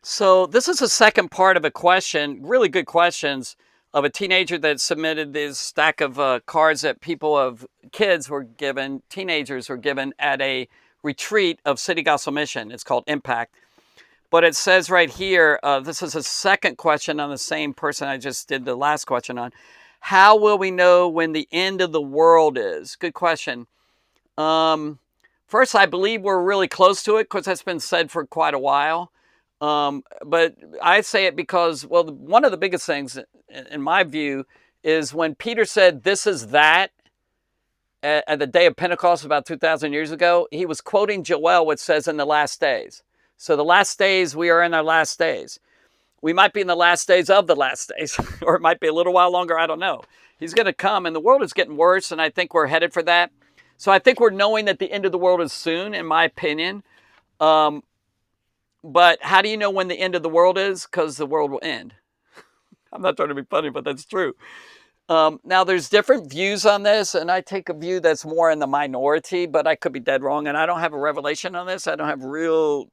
So this is the second part of a question, really good questions, of a teenager that submitted this stack of cards that kids were given, teenagers were given at a retreat of City Gospel Mission. It's called Impact. But it says right here, this is a second question on the same person I just did the last question on. How will we know when the end of the world is? Good question. Um, First, I believe we're really close to it because that's been said for quite a while. But I say it because, well, one of the biggest things, in my view, is when Peter said, "This is that," at the day of Pentecost about 2,000 years ago, he was quoting Joel, which says, "In the last days." So the last days, we are in our last days. We might be in the last days of the last days, or it might be a little while longer. I don't know. He's going to come, and the world is getting worse, and I think we're headed for that. So I think we're knowing that the end of the world is soon, in my opinion. Um, but how do you know when the end of the world is? Because the world will end. I'm not trying to be funny, but that's true. Now, there's different views on this, and I take a view that's more in the minority, but I could be dead wrong, and I don't have a revelation on this. I don't have real,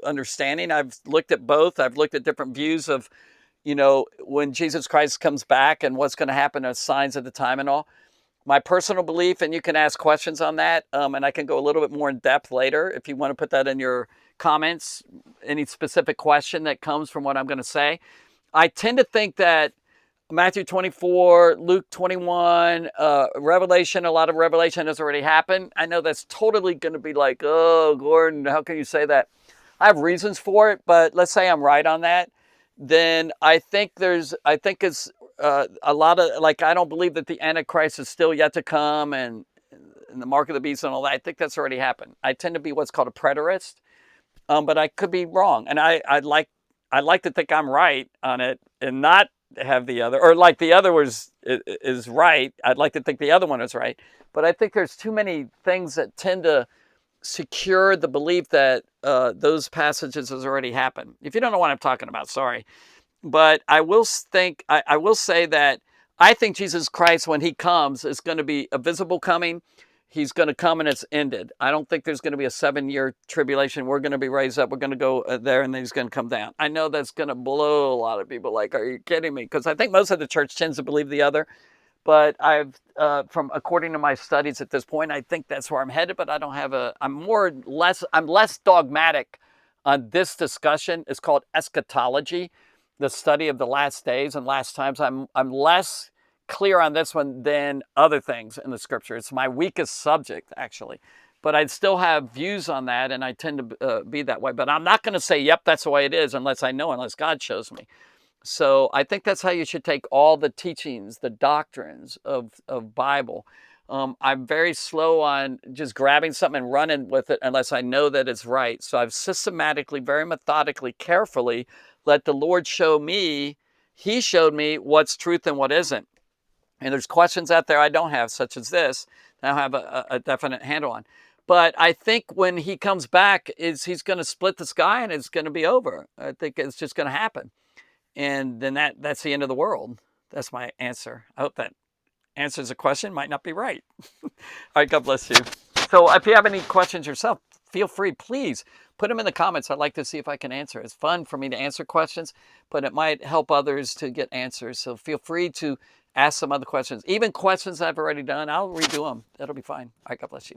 understanding. I've looked at both. I've looked at different views of, when Jesus Christ comes back and what's going to happen as signs of the time and all. My personal belief, and you can ask questions on that, and I can go a little bit more in depth later if you want to put that in your comments, any specific question that comes from what I'm going to say. I tend to think that Matthew 24, Luke 21, Revelation, a lot of Revelation has already happened. I know that's totally going to be like, oh, Gordon, how can you say that? I have reasons for it, but let's say I'm right on that. Then I think it's a lot of, like, I don't believe that the Antichrist is still yet to come and the mark of the beast and all that. I think that's already happened. I tend to be what's called a preterist, but I could be wrong. And I'd like to think I'm right on it and not have the other, or like the other is right. I'd like to think the other one is right, but I think there's too many things that tend to secure the belief that those passages has already happened. If you don't know what I'm talking about, sorry, but I will say that I think Jesus Christ, when he comes, is going to be a visible coming. He's going to come and it's ended. I don't think there's going to be a 7-year tribulation. We're going to be raised up. We're going to go there and then he's going to come down. I know that's going to blow a lot of people. Like, are you kidding me? Because I think most of the church tends to believe the other. But from according to my studies at this point, I think that's where I'm headed. But I don't have I'm less dogmatic on this discussion. It's called eschatology, the study of the last days and last times. I'm less clear on this one than other things in the scripture. It's my weakest subject, actually. But I'd still have views on that, and I tend to be that way. But I'm not going to say, yep, that's the way it is, unless God shows me. So I think that's how you should take all the teachings, the doctrines of Bible. I'm very slow on just grabbing something and running with it unless I know that it's right. So I've systematically, very methodically, carefully let the Lord show me. He showed me what's truth and what isn't. And there's questions out there I don't have, such as this, that I don't have a definite handle on. But I think when he comes back, he's going to split the sky and it's going to be over. I think it's just going to happen. And then that's the end of the world. That's my answer. I hope that answers the question. Might not be right. All right, God bless you. So if you have any questions yourself, feel free, please put them in the comments. I'd like to see if I can answer. It's fun for me to answer questions, but it might help others to get answers. So feel free to ask some other questions. Even questions I've already done, I'll redo them. That'll be fine. All right, God bless you.